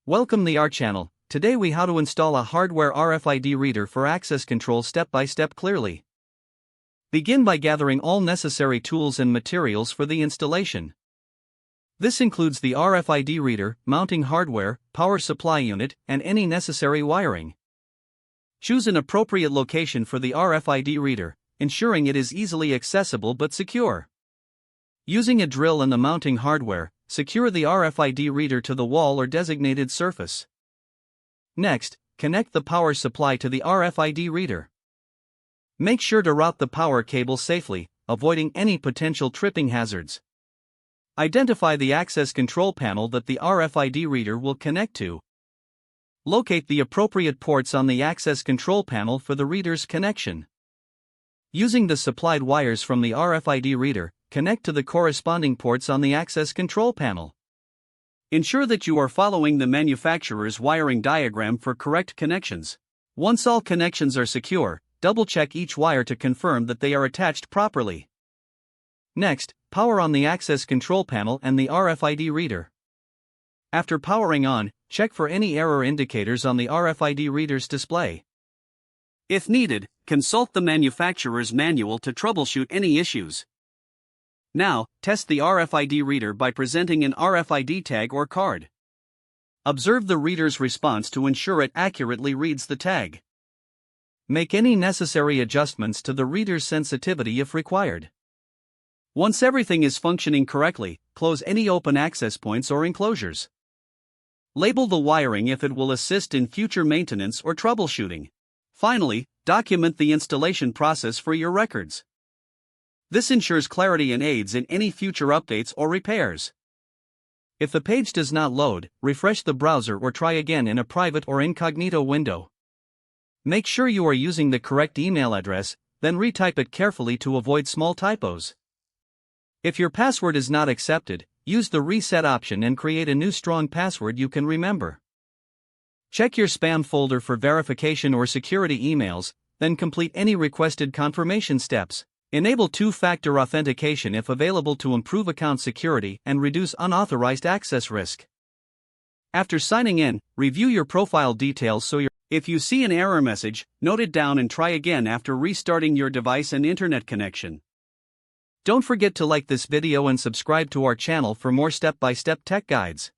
Welcome the our channel. Today we how to install a hardware RFID reader for access control step by step clearly. Begin by gathering all necessary tools and materials for the installation. This includes the RFID reader, mounting hardware, power supply unit, and any necessary wiring. Choose an appropriate location for the RFID reader, ensuring it is easily accessible but secure. Using a drill and the mounting hardware, secure the RFID reader to the wall or designated surface. Next, connect the power supply to the RFID reader. Make sure to route the power cable safely, avoiding any potential tripping hazards. Identify the access control panel that the RFID reader will connect to. Locate the appropriate ports on the access control panel for the reader's connection. Using the supplied wires from the RFID reader, connect to the corresponding ports on the access control panel. Ensure that you are following the manufacturer's wiring diagram for correct connections. Once all connections are secure, double-check each wire to confirm that they are attached properly. Next, power on the access control panel and the RFID reader. After powering on, check for any error indicators on the RFID reader's display. If needed, consult the manufacturer's manual to troubleshoot any issues. Now, test the RFID reader by presenting an RFID tag or card. Observe the reader's response to ensure it accurately reads the tag. Make any necessary adjustments to the reader's sensitivity if required. Once everything is functioning correctly, close any open access points or enclosures. Label the wiring if it will assist in future maintenance or troubleshooting. Finally, document the installation process for your records. This ensures clarity and aids in any future updates or repairs. If the page does not load, refresh the browser or try again in a private or incognito window. Make sure you are using the correct email address, then retype it carefully to avoid small typos. If your password is not accepted, use the reset option and create a new strong password you can remember. Check your spam folder for verification or security emails, then complete any requested confirmation steps. Enable two-factor authentication if available to improve account security and reduce unauthorized access risk. After signing in, review your profile details if you see an error message, note it down and try again after restarting your device and internet connection. Don't forget to like this video and subscribe to our channel for more step-by-step tech guides.